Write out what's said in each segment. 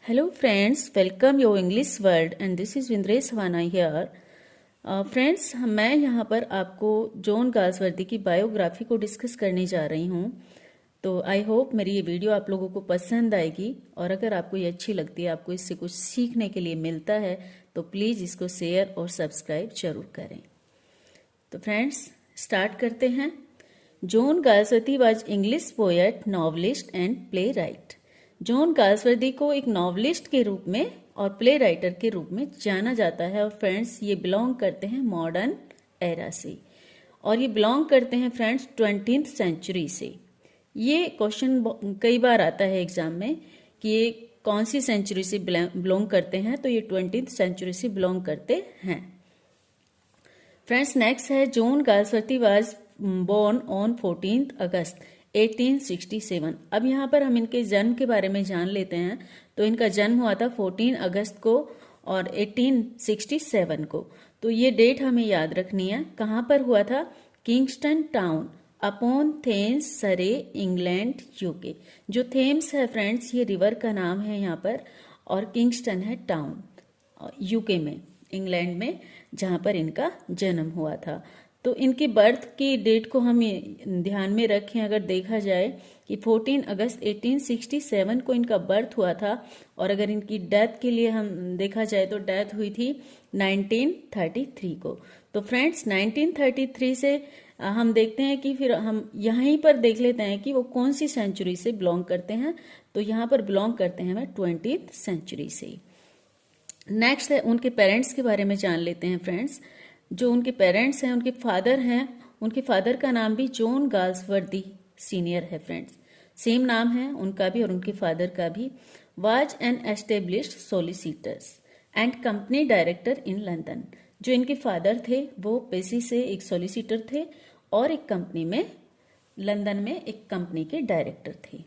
Hello friends, welcome your English world and this is Vindresh Havana here. Friends मैं यहाँ पर आपको John Galsworthy की बायोग्राफी को डिस्कस करने जा रही हूँ। तो आई होप मेरी ये वीडियो आप लोगों को पसंद आएगी और अगर आपको ये अच्छी लगती है, आपको इससे कुछ सीखने के लिए मिलता है तो प्लीज़ इसको शेयर और सब्सक्राइब जरूर करें। तो फ्रेंड्स स्टार्ट करते हैं। John Galsworthy was English poet, novelist and play right. John Galsworthy को एक नॉवलिस्ट के रूप में और प्ले राइटर के रूप में जाना जाता है और फ्रेंड्स ये बिलोंग करते हैं मॉडर्न एरा से और ये बिलोंग करते हैं फ्रेंड्स 20th सेंचुरी से। ये क्वेश्चन कई बार आता है एग्जाम में कि ये कौन सी सेंचुरी से बिलोंग करते हैं, तो ये 20th सेंचुरी से बिलोंग करते हैं। फ्रेंड्स नेक्स्ट है John Galsworthy was born on 14 August 1867। अब यहाँ पर हम इनके जन्म के बारे में जान लेते हैं। तो इनका जन्म हुआ था 14 अगस्त को और 1867 को। तो ये डेट हमें याद रखनी है। कहाँ पर हुआ था? किंगस्टन टाउन अपॉन थेम्स, सरे, इंग्लैंड, यूके। जो थेम्स है फ्रेंड्स ये रिवर का नाम है यहाँ पर और किंगस्टन है टाउन यूके में, इंग्लैंड में, जहाँ पर इनका जन्म हुआ था। तो इनकी बर्थ की डेट को हम ध्यान में रखें। अगर देखा जाए कि 14 अगस्त 1867 को इनका बर्थ हुआ था और अगर इनकी डेथ के लिए हम देखा जाए तो डेथ हुई थी 1933 को। तो फ्रेंड्स 1933 से हम देखते हैं कि फिर हम यहीं पर देख लेते हैं कि वो कौन सी सेंचुरी से बिलोंग करते हैं। तो यहाँ पर बिलोंग करते हैं हमें 20th सेंचुरी से। नेक्स्ट है उनके पेरेंट्स के बारे में जान लेते हैं फ्रेंड्स। जो उनके पेरेंट्स हैं, उनके फादर हैं, उनके फादर का नाम भी जॉन गाल्सवर्दी सीनियर है फ्रेंड्स। सेम नाम है उनका भी और उनके फादर का भी। Was an established solicitors and company director in London. जो इनके फादर थे वो पेशी से एक सोलिसिटर थे और एक कंपनी में, लंदन में एक कंपनी के डायरेक्टर थे।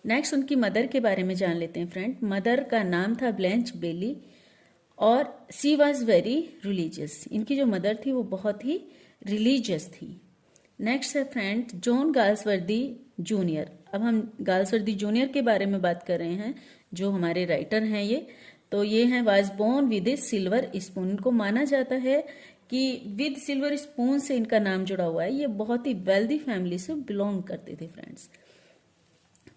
नेक्स्ट उनकी मदर के बारे में जान लेते हैं फ्रेंड। मदर का नाम था ब्लेंच बेली और सी वॉज वेरी रिलीजियस। इनकी जो मदर थी वो बहुत ही रिलीजियस थी। नेक्स्ट है फ्रेंड जॉन गाल्सवर्दी जूनियर। अब हम गाल्सवर्दी जूनियर के बारे में बात कर रहे हैं, जो हमारे राइटर हैं ये। तो ये हैं was born with a silver spoon. इनको माना जाता है कि विद सिल्वर स्पून से इनका नाम जुड़ा हुआ है। ये बहुत ही वेल्दी फैमिली से बिलोंग करते थे फ्रेंड्स।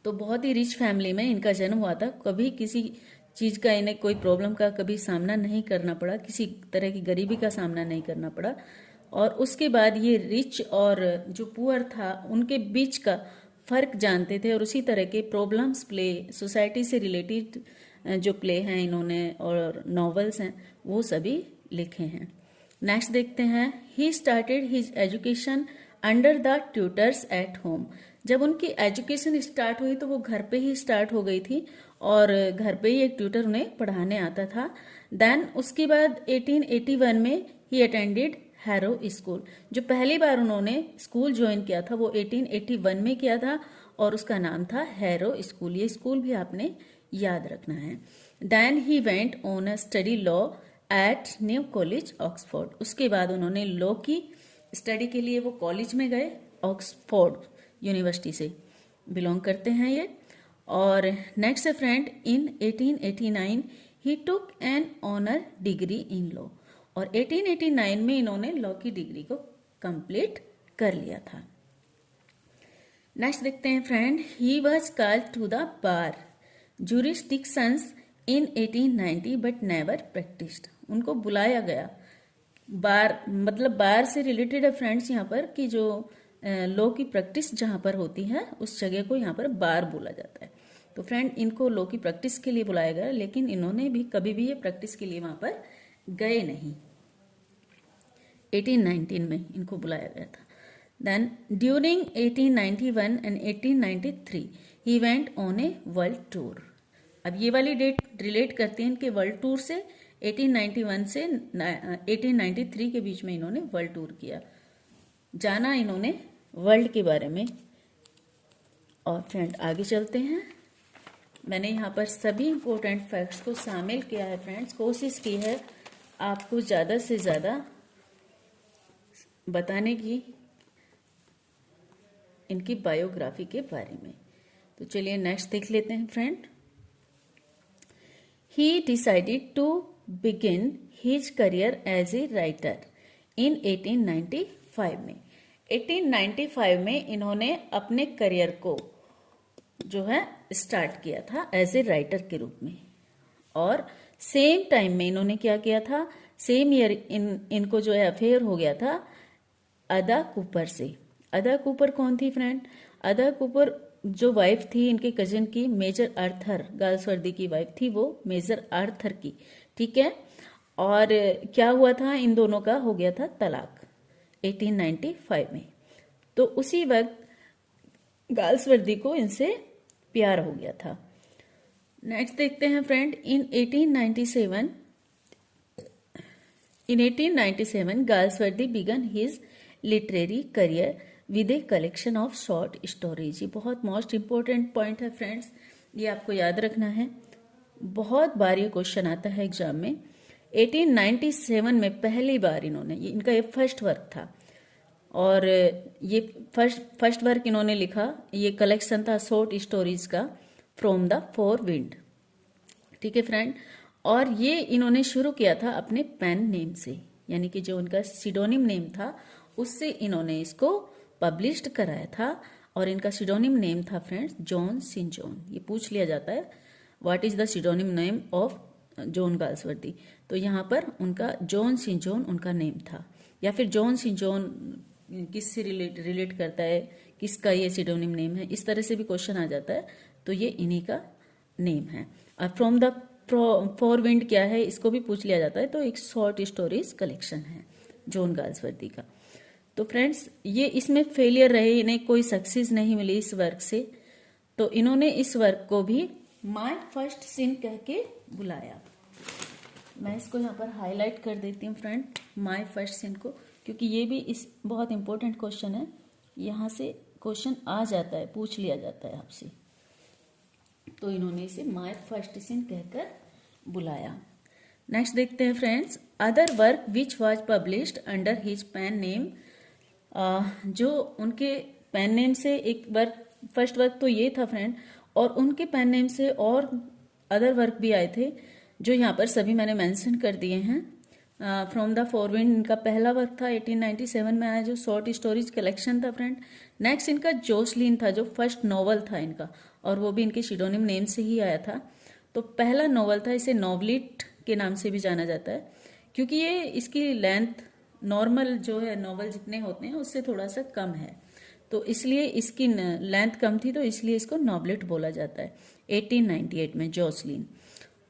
तो बहुत ही रिच फैमिली में इनका जन्म हुआ था। कभी किसी चीज का इन्हें कोई प्रॉब्लम का कभी सामना नहीं करना पड़ा, किसी तरह की गरीबी का सामना नहीं करना पड़ा। और उसके बाद ये रिच और जो पुअर था उनके बीच का फर्क जानते थे और उसी तरह के प्रॉब्लम्स प्ले, सोसाइटी से रिलेटेड जो प्ले हैं इन्होंने और नॉवेल्स हैं वो सभी लिखे हैं। नेक्स्ट देखते हैं। He started his education under the tutors at home. जब उनकी एजुकेशन स्टार्ट हुई तो वो घर पे ही स्टार्ट हो गई थी और घर पे ही एक ट्यूटर उन्हें पढ़ाने आता था। देन उसके बाद 1881 में ही अटेंडेड हैरो स्कूल। जो पहली बार उन्होंने स्कूल ज्वाइन किया था वो 1881 में किया था और उसका नाम था हैरो स्कूल। ये स्कूल भी आपने याद रखना है। Then he went on a study law at New College Oxford. उसके बाद उन्होंने लॉ की स्टडी के लिए वो कॉलेज में गए, ऑक्सफोर्ड यूनिवर्सिटी से बिलोंग करते हैं ये। और नेक्स्ट है friend in 1889 he took an honour degree in law. और 1889 में इन्होंने लॉ की डिग्री को कंप्लीट कर लिया था। नेक्स्ट देखते हैं friend. He was called to the bar jurisdictions in 1890 but never practised. उनको बुलाया गया, बार मतलब बार से रिलेटेड है फ्रेंड्स यहाँ पर कि जो लॉ की प्रैक्टिस जहाँ पर होती है उस जगह को यहाँ पर बार बोला जाता है। तो फ्रेंड इनको लॉ की प्रैक्टिस के लिए बुलाया गया लेकिन इन्होंने भी कभी भी ये प्रैक्टिस के लिए वहां पर गए नहीं। 1819 में इनको बुलाया गया था। Then during 1891 and 1893 he went on a world tour. अब ये वाली डेट रिलेट करती है इनके वर्ल्ड टूर से। 1891 से 1893 के बीच में इन्होंने वर्ल्ड टूर किया, जाना इन्होंने वर्ल्ड के बारे में। और फ्रेंड आगे चलते हैं। मैंने यहाँ पर सभी इंपॉर्टेंट फैक्ट्स को शामिल किया है फ्रेंड्स। कोशिश की है आपको ज़्यादा से ज़्यादा बताने की इनकी बायोग्राफी के बारे में। तो चलिए नेक्स्ट देख लेते हैं friend. he decided to begin his career as a writer in 1895 में। 1895 में इन्होंने अपने करियर को जो है स्टार्ट किया था एज ए राइटर के रूप में। और सेम टाइम में इन्होंने क्या किया था, सेम ईयर इनको जो है अफेयर हो गया था अदा कूपर से। अदा कूपर कौन थी फ्रेंड? अदा कूपर जो वाइफ थी इनके कजिन की, मेजर आर्थर गाल्सवर्दी की वाइफ थी वो मेजर आर्थर की, ठीक है। और क्या हुआ था, इन दोनों का हो गया था तलाक 1895 में। तो उसी वक्त गाल्सवर्दी को इनसे प्यार हो गया था। नेक्स्ट देखते हैं friend, in 1897 Galsworthy began his literary career with a collection of short stories. ये बहुत मोस्ट इंपॉर्टेंट पॉइंट है फ्रेंड्स, ये आपको याद रखना है, बहुत बार ये क्वेश्चन आता है एग्जाम में। 1897 में पहली बार इन्होंने, इनका ये फर्स्ट वर्क था और ये फर्स्ट वर्क इन्होंने लिखा, ये कलेक्शन था शॉर्ट स्टोरीज का फ्रॉम द फोर विंड, ठीक है फ्रेंड। और ये इन्होंने शुरू किया था अपने पेन नेम से, यानी कि जो उनका सिडोनिम नेम था उससे इन्होंने इसको पब्लिश्ड कराया था। और इनका सिडोनिम नेम था फ्रेंड्स जॉन सिन जॉन। ये पूछ लिया जाता है what is the pseudonym name of John Galsworthy, तो यहाँ पर उनका जॉन सिन जॉन उनका नेम था। या फिर जॉन सिन जॉन किससे रिलेट करता है, किसका ये सिडोनिम नेम है, इस तरह से भी क्वेश्चन आ जाता है, तो ये इन्हीं का नेम है। और फ्रॉम द फोर विंड क्या है, इसको भी पूछ लिया जाता है, तो एक शॉर्ट स्टोरीज कलेक्शन है जॉन गाल्सवर्दी का। तो फ्रेंड्स ये इसमें फेलियर रहे, इन्हें कोई सक्सेस नहीं मिली इस वर्क से, तो इन्होंने इस वर्क को भी माय फर्स्ट सिन कह के बुलाया। मैं इसको यहाँ पर हाईलाइट कर देती हूँ फ्रेंड, माय फर्स्ट सिन को, क्योंकि ये भी इस बहुत इंपॉर्टेंट क्वेश्चन है, यहाँ से क्वेश्चन आ जाता है, पूछ लिया जाता है आपसे, तो इन्होंने इसे माय फर्स्ट सिन कहकर बुलाया। नेक्स्ट देखते हैं friends, other work which was published under his pen name. जो उनके पेन नेम से एक वर्क, फर्स्ट वर्क तो ये था फ्रेंड, और उनके पेन नेम से और अदर वर्क भी आए थे जो यहाँ पर सभी मैंने मेंशन कर दिए हैं। फ्रॉम द फोर विंड इनका पहला वर्क था 1897 में आया, जो शॉर्ट स्टोरीज कलेक्शन था फ्रेंड। नेक्स्ट इनका जोसलिन था, जो फर्स्ट नॉवल था इनका, और वो भी इनके सिडोनिम नेम से ही आया था। तो पहला नॉवल था, इसे नॉवलिट के नाम से भी जाना जाता है, क्योंकि ये इसकी लेंथ नॉर्मल जो है नॉवल जितने होते हैं उससे थोड़ा सा कम है, तो इसलिए इसकी लेंथ कम थी, तो इसलिए इसको नॉवलिट बोला जाता है। 1898 में जोसलिन।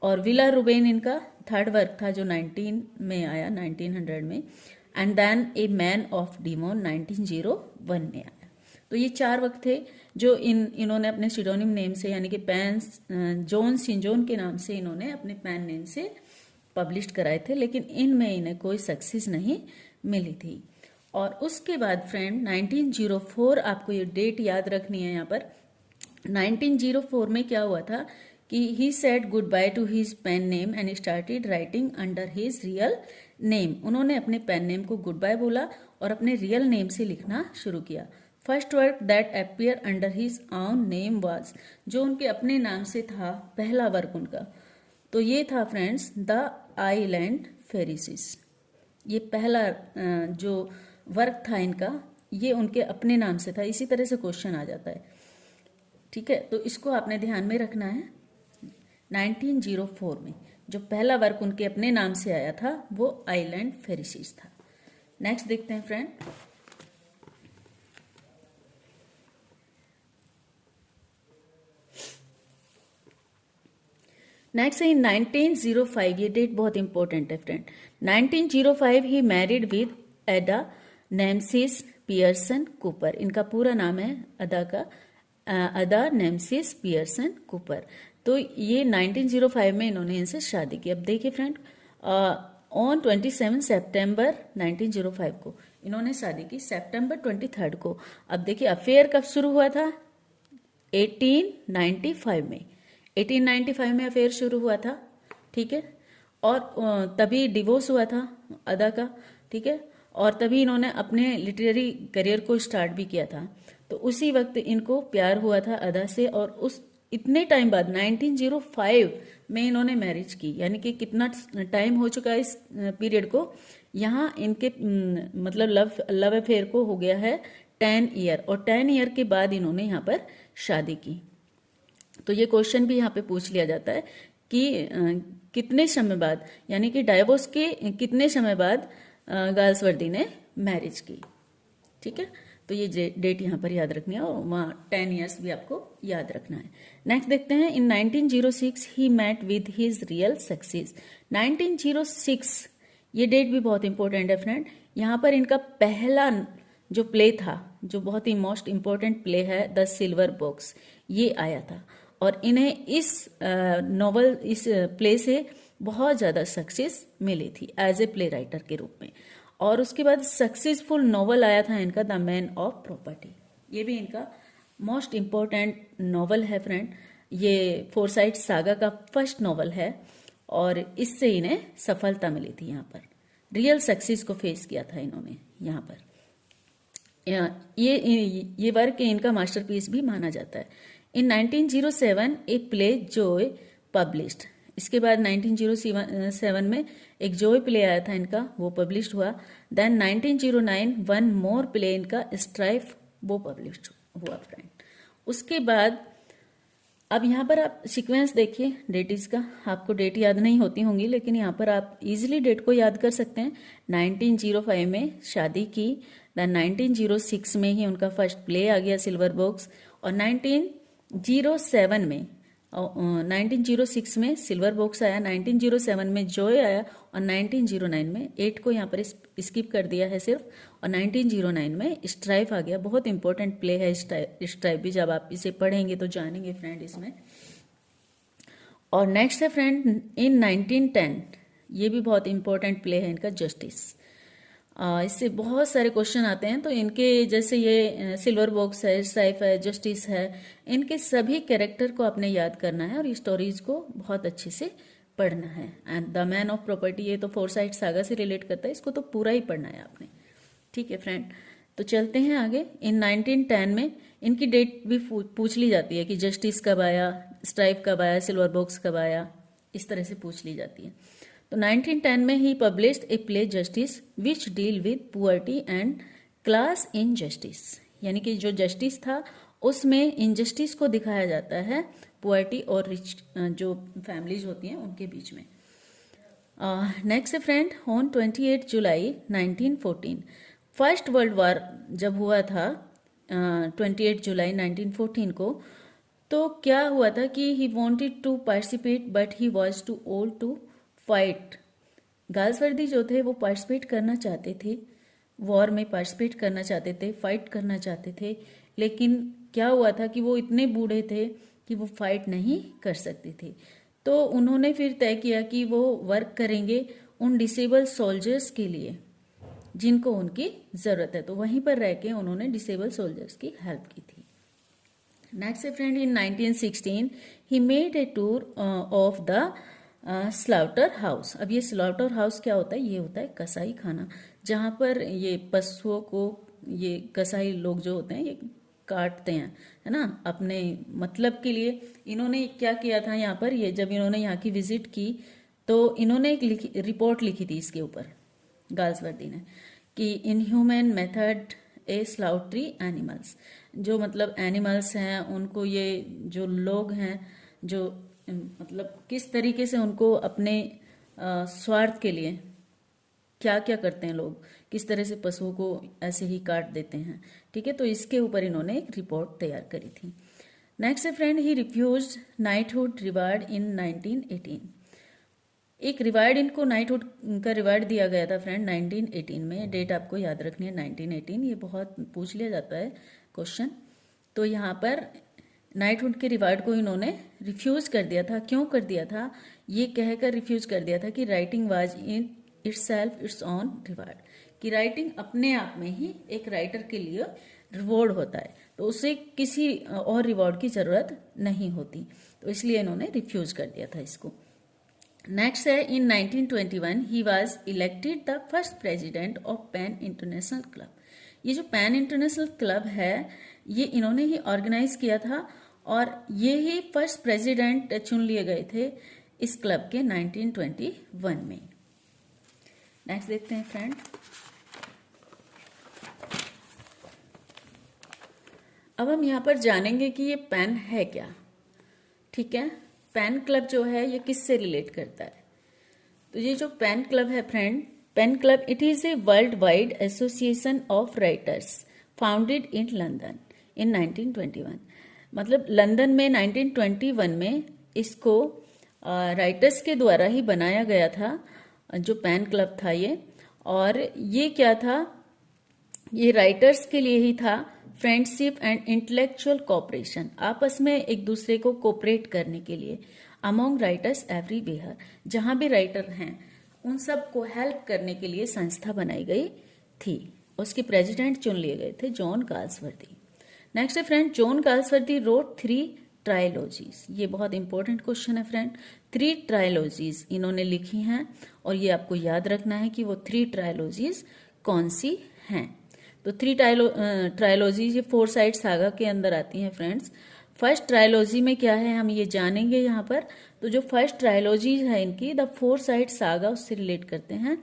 और विला रुबेन इनका थर्ड वर्क था जो 1900 में आया, and then a man of Devon 1901 में आया। तो ये चार वर्क थे जो इन्होंने अपने सिडोनिम नेम से, यानी कि जॉन सिन जॉन के नाम से इन्होंने अपने पेन नेम से पब्लिश कराए थे, लेकिन इनमें इन्हें कोई सक्सेस नहीं मिली थी। और उसके बाद फ्रेंड 1904, आपको ये डेट याद रखनी है यहाँ पर। 1904 में क्या हुआ था कि he said goodbye to his pen name and started writing under his real name. उन्होंने अपने पेन नेम को गुड बाय बोला और अपने रियल नेम से लिखना शुरू किया। First work that appear under his own name was, जो उनके अपने नाम से था पहला वर्क उनका, तो ये था फ्रेंड्स द आइलैंड फेरिसिस। ये पहला जो वर्क था इनका, ये उनके अपने नाम से था। इसी तरह से क्वेश्चन आ जाता है, ठीक है, तो इसको आपने ध्यान में रखना है। 1904 में जो पहला वर्क उनके अपने नाम से आया था वो आइलैंड फेरिसिस था। नेक्स्ट देखते हैं फ्रेंड, नेक्स्ट है 1905। ये डेट बहुत इंपॉर्टेंट है फ्रेंड। 1905 ही मैरिड विद एडा नेमसिस पियर्सन कूपर। इनका पूरा नाम है अदा का, अदा नेमसिस पियर्सन कूपर। तो ये 1905 में इन्होंने इनसे शादी की। अब देखिए फ्रेंड, ऑन 27 सितंबर 1905 को इन्होंने शादी की, सितंबर 23 को। अब देखिए अफेयर कब शुरू हुआ था, 1895 में। 1895 में अफेयर शुरू हुआ था, ठीक है, और तभी डिवोर्स हुआ था अदा का, ठीक है, और तभी इन्होंने अपने लिटरेरी करियर को स्टार्ट भी किया था। तो उसी वक्त इनको प्यार हुआ था अदा से, और उस इतने टाइम बाद 1905 में इन्होंने मैरिज की, यानी कि कितना टाइम हो चुका है इस पीरियड को। यहाँ इनके मतलब लव अफेयर को हो गया है 10 ईयर, और 10 ईयर के बाद इन्होंने यहाँ पर शादी की। तो ये क्वेश्चन भी यहाँ पे पूछ लिया जाता है कि कितने समय बाद, यानी कि डाइवोर्स के कितने समय बाद गाल्सवर्दी ने मैरिज की। ठीक है, तो ये डेट यहाँ पर याद रखनी है, और वहाँ 10 ईयर्स भी आपको याद रखना है। नेक्स्ट देखते हैं, in 1906 he met with his real success. 1906 ये डेट भी बहुत इंपॉर्टेंट है फ्रेंड। यहाँ पर इनका पहला जो प्ले था, जो बहुत ही मोस्ट इंपॉर्टेंट प्ले है, द सिल्वर बॉक्स, ये आया था, और इन्हें इस नॉवल, इस प्ले से बहुत ज़्यादा सक्सेस मिली थी एज ए प्ले राइटर के रूप में। और उसके बाद सक्सेसफुल नॉवल आया था इनका द मैन ऑफ प्रॉपर्टी। ये भी इनका मोस्ट इम्पोर्टेंट नॉवल है फ्रेंड। ये फोरसाइट सागा का फर्स्ट नॉवल है, और इससे इन्हें सफलता मिली थी। यहाँ पर रियल सक्सेस को फेस किया था इन्होंने। यहाँ पर ये वर्क इनका मास्टरपीस भी माना जाता है। इन 1907 ए प्ले जॉय पब्लिश्ड। इसके बाद 1907 में एक जॉय प्ले आया था इनका, वो पब्लिश्ड हुआ। देन 1909 वन मोर प्ले इनका स्ट्राइफ, वो पब्लिश्ड हुआ फ्रेंड। उसके बाद अब यहाँ पर आप सीक्वेंस देखिए डेट्स का। आपको डेट याद नहीं होती होंगी, लेकिन यहाँ पर आप इजीली डेट को याद कर सकते हैं। 1905 में शादी की, देन 1906 में ही उनका फर्स्ट प्ले आ गया सिल्वर बॉक्स, और 1907 में 1906 में सिल्वर बॉक्स आया, 1907 में जॉय आया, और 1909 में 8 को यहाँ पर स्किप कर दिया है सिर्फ, और 1909 में स्ट्राइफ आ गया। बहुत इंपॉर्टेंट प्ले है स्ट्राइफ भी, जब आप इसे पढ़ेंगे तो जानेंगे फ्रेंड इसमें। और नेक्स्ट है फ्रेंड इन 1910, ये भी बहुत इंपॉर्टेंट प्ले है इनका, जस्टिस। इससे बहुत सारे क्वेश्चन आते हैं, तो इनके जैसे ये सिल्वर बॉक्स है, स्ट्राइफ है, जस्टिस है, इनके सभी कैरेक्टर को आपने याद करना है और स्टोरीज को बहुत अच्छे से पढ़ना है। And the man of property, ये तो फोरसाइट सागा से रिलेट करता है, इसको तो पूरा ही पढ़ना है आपने। ठीक है फ्रेंड, तो चलते हैं आगे। इन 1910 में इनकी डेट भी पूछ ली जाती है कि जस्टिस कब आया, स्ट्राइफ कब आया, सिल्वर बॉक्स कब आया, इस तरह से पूछ ली जाती है। तो 1910 में ही published a play Justice which deal with poverty and class injustice, यानी कि जो जस्टिस था उसमें इनजस्टिस को दिखाया जाता है, पुअर्टी और रिच जो फैमिलीज होती हैं उनके बीच में। Next friend, on 28 July 1914, first world war जब हुआ था 28 जुलाई 1914 को, तो क्या हुआ था कि he wanted to participate but he was too old to fight. Galsworthy जो थे वो पार्टिसिपेट करना चाहते थे, वॉर में पार्टिसिपेट करना चाहते थे, फाइट करना चाहते थे, लेकिन क्या हुआ था कि वो इतने बूढ़े थे कि वो फाइट नहीं कर सकते थे। तो उन्होंने फिर तय किया कि वो वर्क करेंगे उन डिसेबल सोल्जर्स के लिए जिनको उनकी ज़रूरत है, तो वहीं पर रह के उन्होंने डिसेबल सोल्जर्स की हेल्प की थी। Next friend, in 1916 he made a tour of the slaughter house. अब ये स्लाउटर हाउस क्या होता है? ये होता है कसाई खाना, जहाँ पर ये पशुओं को ये कसाई लोग जो होते हैं ये काटते हैं, है ना, अपने मतलब के लिए। इन्होंने क्या किया था यहाँ पर, ये जब इन्होंने यहाँ की विजिट की तो इन्होंने एक रिपोर्ट लिखी थी इसके ऊपर, गाल्सवर्दी ने, कि इनह्यूमन मेथड ए स्लाउटरी एनिमल्स, जो मतलब एनिमल्स हैं उनको ये जो लोग हैं जो मतलब किस तरीके से उनको अपने स्वार्थ के लिए क्या क्या करते हैं लोग, किस तरह से पशुओं को ऐसे ही काट देते हैं। ठीक है, तो इसके ऊपर इन्होंने एक रिपोर्ट तैयार करी थी। नेक्स्ट फ्रेंड, ही रिफ्यूज्ड नाइटहुड रिवार्ड इन 1918। एक रिवार्ड इनको नाइटहुड का रिवार्ड दिया गया था फ्रेंड 1918 में। डेट आपको याद रखनी है 1918, ये बहुत पूछ लिया जाता है क्वेश्चन। तो यहाँ पर नाइटहुड के रिवार्ड को इन्होंने रिफ्यूज कर दिया था। क्यों कर दिया था? ये कहकर रिफ्यूज कर दिया था कि writing was in itself it's on reward, कि राइटिंग अपने आप में ही एक राइटर के लिए रिवॉर्ड होता है, तो उसे किसी और रिवॉर्ड की जरूरत नहीं होती, तो इसलिए इन्होंने रिफ्यूज कर दिया था इसको। नेक्स्ट है, इन 1921 he was elected the first president of pan international club. ये जो पैन इंटरनेशनल क्लब है ये इन्होंने ही ऑर्गेनाइज किया था, और ये ही फर्स्ट प्रेसिडेंट चुन लिए गए थे इस क्लब के 1921 में। नेक्स्ट देखते हैं फ्रेंड। अब हम यहाँ पर जानेंगे कि ये पेन है क्या। ठीक है, पेन क्लब जो है ये किससे रिलेट करता है। तो ये जो पेन क्लब है friend, pen club it is a world wide association of writers founded in London in 1921। मतलब लंदन में 1921 में इसको राइटर्स के द्वारा ही बनाया गया था, जो पेन क्लब था ये। और ये क्या था, ये राइटर्स के लिए ही था, फ्रेंडशिप एंड इंटेलेक्चुअल कोऑपरेशन, आपस में एक दूसरे को कोऑपरेट करने के लिए, अमोंग राइटर्स एवरीवेयर, जहां भी राइटर हैं उन सब को हेल्प करने के लिए संस्था बनाई गई थी। उसके प्रेसिडेंट चुन लिए गए थे जॉन गाल्सवर्दी। नेक्स्ट है फ्रेंड, जॉन गाल्सवर्दी रोट 3 ट्रायलॉजीज। ये बहुत इंपॉर्टेंट क्वेश्चन है फ्रेंड। 3 ट्रायलॉजीज इन्होंने लिखी हैं और ये आपको याद रखना है कि वो 3 ट्रायलॉजीज कौन सी हैं। तो 3 ट्रायलॉजीज ये 4 साइड सागा के अंदर आती हैं फ्रेंड्स। फर्स्ट ट्रायलॉजी में क्या है हम ये जानेंगे यहाँ पर। तो जो फर्स्ट ट्रायलॉजी है इनकी, द 4 साइड सागा, उससे रिलेट करते हैं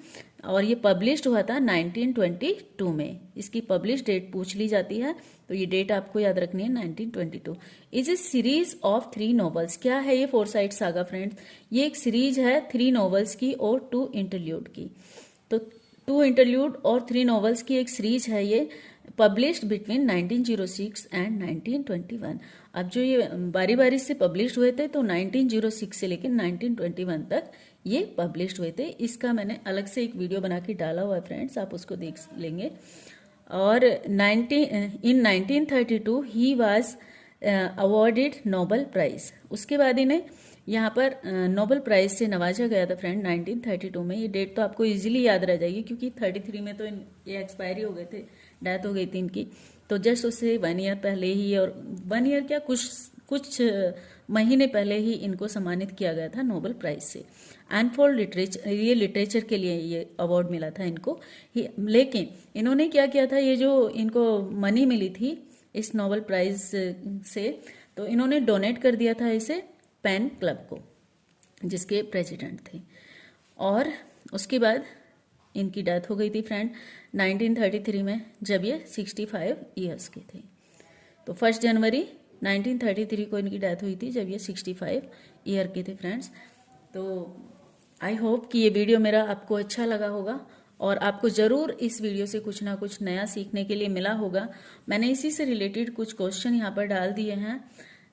और ये पब्लिश्ड हुआ था 1922 में। इसकी पब्लिश डेट पूछ ली जाती है, तो ये डेट आपको याद रखनी है 1922। Is a series of 3 novels. क्या है ये 4 साइड सागा फ्रेंड्स? ये एक सीरीज है 3 नॉवेल्स की और 2 इंटरल्यूड की। तो 2 इंटरल्यूड और 3 नॉवेल्स की एक सीरीज है ये, पब्लिश्ड बिटवीन 1906 एंड 1921। अब जो ये बारी बारी से पब्लिश हुए थे, तो 1906 से लेकर 1921 तक ये पब्लिश्ड हुए थे। इसका मैंने अलग से एक वीडियो बना के डाला हुआ है फ्रेंड्स, आप उसको देख लेंगे। और in 1932 he was awarded Nobel prize. उसके बाद इन्हें यहाँ पर नोबेल प्राइज से नवाजा गया था फ्रेंड 1932 में। ये डेट तो आपको इजीली याद रह जाएगी क्योंकि 33 में तो ये एक्सपायरी हो गए थे, डेथ हो गई थी इनकी। तो जस्ट उससे 1 ईयर पहले ही, और 1 ईयर क्या, कुछ महीने पहले ही इनको सम्मानित किया गया था नोबेल प्राइज से। एंड फॉर लिटरेचर, ये लिटरेचर के लिए ये अवार्ड मिला था इनको। लेकिन इन्होंने क्या किया था, ये जो इनको मनी मिली थी इस नोबेल प्राइज से, तो इन्होंने डोनेट कर दिया था इसे पेन क्लब को, जिसके प्रेसिडेंट थे। और उसके बाद इनकी डेथ हो गई थी फ्रेंड 1933 में, जब ये 65 ईयर्स के थे। तो 1 जनवरी 1933 को इनकी डेथ हुई थी, जब ये 65 ईयर के थे फ्रेंड्स। तो आई होप कि ये वीडियो मेरा आपको अच्छा लगा होगा और आपको ज़रूर इस वीडियो से कुछ ना कुछ नया सीखने के लिए मिला होगा। मैंने इसी से रिलेटेड कुछ क्वेश्चन यहाँ पर डाल दिए हैं,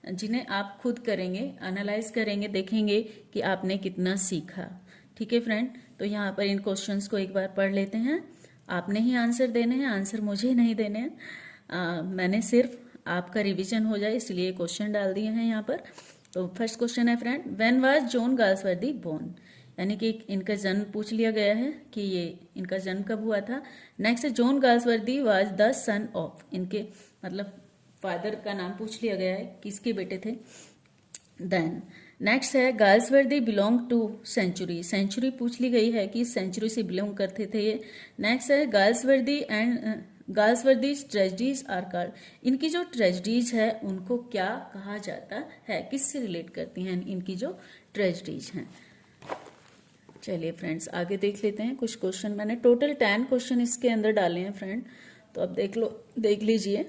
जिन्हें आप खुद करेंगे, एनालाइज करेंगे, देखेंगे कि आपने कितना सीखा। ठीक है फ्रेंड, तो यहाँ पर इन क्वेश्चंस को एक बार पढ़ लेते हैं। आपने ही आंसर देने हैं, आंसर मुझे नहीं देने हैं। मैंने सिर्फ आपका रिवीजन हो जाए इसलिए क्वेश्चन डाल दिए हैं यहाँ पर। तो फर्स्ट क्वेश्चन है friend, when was John Galsworthy born, यानी कि इनका जन्म पूछ लिया गया है कि ये इनका जन्म कब हुआ था। नेक्स्ट है, John Galsworthy was the son of, इनके मतलब फादर का नाम पूछ लिया गया है, किसके बेटे थे। देन नेक्स्ट है, Galsworthy belong to century, century पूछ ली गई है कि सेंचुरी से बिलोंग करते थे ये। नेक्स्ट है, Galsworthy and Galsworthy's tragedies are called, इनकी जो ट्रेजेडीज है उनको क्या कहा जाता है, किससे रिलेट करती हैं इनकी जो ट्रेजेडीज हैं। चलिए फ्रेंड्स आगे देख लेते हैं कुछ क्वेश्चन। मैंने टोटल 10 क्वेश्चन इसके अंदर डाले हैं फ्रेंड, तो अब देख लीजिए।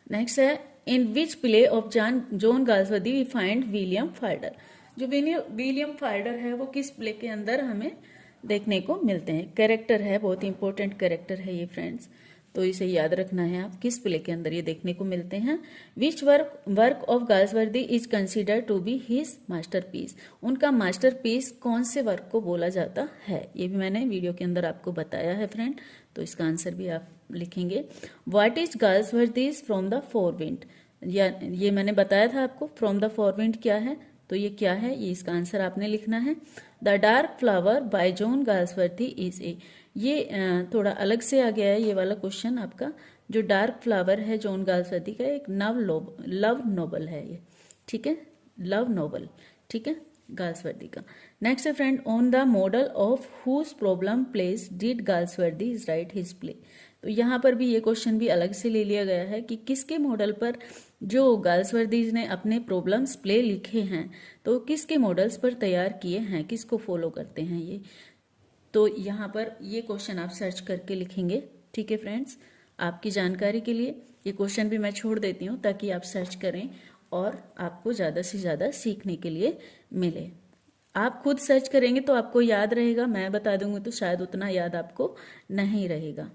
नेक्स्ट है, in which play of John Galsworthy we find William Falder, जो विलियम फाल्डर है वो किस प्ले के अंदर हमें देखने को मिलते हैं। कैरेक्टर है, बहुत इंपॉर्टेंट कैरेक्टर है ये फ्रेंड्स, तो इसे याद रखना है आप, किस प्ले के अंदर ये देखने को मिलते हैं। Which work of Galsworthy is considered to be his masterpiece, उनका मास्टरपीस कौन से वर्क को बोला जाता है, ये भी मैंने वीडियो के अंदर आपको बताया है फ्रेंड, तो इसका आंसर भी आप लिखेंगे। What is Galsworthy's from the four wind, या ये मैंने बताया था आपको, फ्रॉम द फोर विंड क्या है, तो ये क्या है, ये इसका आंसर आपने लिखना है। The dark flower bye John Galsworthy is a, ये थोड़ा अलग से आ गया है ये वाला क्वेश्चन आपका। जो डार्क फ्लावर है जॉन गाल्सवर्दी का एक लव नोबल है ये, ठीक है, लव नोबल, ठीक है, गाल्सवर्दी का। नेक्स्ट है friend, on the model of whose problem plays did Galsworthy write his play, तो यहाँ पर भी ये क्वेश्चन भी अलग से ले लिया गया है कि किसके मॉडल पर जो गाल्सवर्दीज ने अपने प्रॉब्लम्स प्ले लिखे हैं, तो किसके मॉडल्स पर तैयार किए हैं, किसको फॉलो करते हैं ये। तो यहाँ पर ये क्वेश्चन आप सर्च करके लिखेंगे। ठीक है फ्रेंड्स, आपकी जानकारी के लिए ये क्वेश्चन भी मैं छोड़ देती हूँ ताकि आप सर्च करें और आपको ज़्यादा से ज़्यादा सीखने के लिए मिले। आप खुद सर्च करेंगे तो आपको याद रहेगा, मैं बता दूंगी तो शायद उतना याद आपको नहीं रहेगा।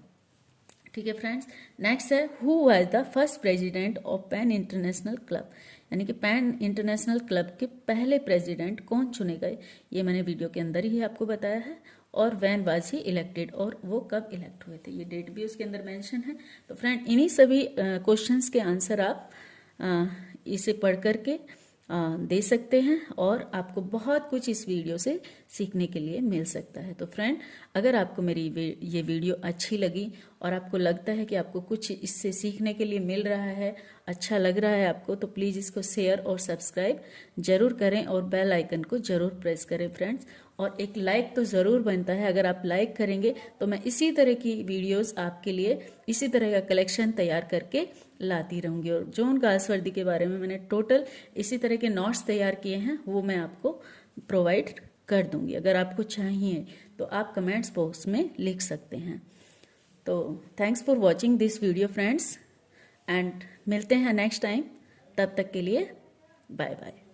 ठीक है फ्रेंड्स, नेक्स्ट है who was the first president of pan international club, यानी कि पैन इंटरनेशनल क्लब के पहले प्रेसिडेंट कौन चुने गए, ये मैंने वीडियो के अंदर ही आपको बताया है। और व्हेन वाज ही इलेक्टेड, और वो कब इलेक्ट हुए थे, ये डेट भी उसके अंदर मेंशन है। तो फ्रेंड, इन्हीं सभी क्वेश्चंस के आंसर आप इसे पढ़ करके दे सकते हैं और आपको बहुत कुछ इस वीडियो से सीखने के लिए मिल सकता है। तो फ्रेंड, अगर आपको मेरी ये वीडियो अच्छी लगी और आपको लगता है कि आपको कुछ इससे सीखने के लिए मिल रहा है, अच्छा लग रहा है आपको, तो प्लीज़ इसको शेयर और सब्सक्राइब जरूर करें और बेल आइकन को जरूर प्रेस करें फ्रेंड्स। और एक लाइक तो ज़रूर बनता है, अगर आप लाइक करेंगे तो मैं इसी तरह की वीडियोस आपके लिए इसी तरह का कलेक्शन तैयार करके लाती रहूँगी। और जॉन गाल्सवर्दी के बारे में मैंने टोटल इसी तरह के नोट्स तैयार किए हैं, वो मैं आपको प्रोवाइड कर दूंगी। अगर आपको चाहिए तो आप कमेंट्स बॉक्स में लिख सकते हैं। तो thanks for watching this video friends, and मिलते हैं नेक्स्ट टाइम। तब तक के लिए बाय बाय।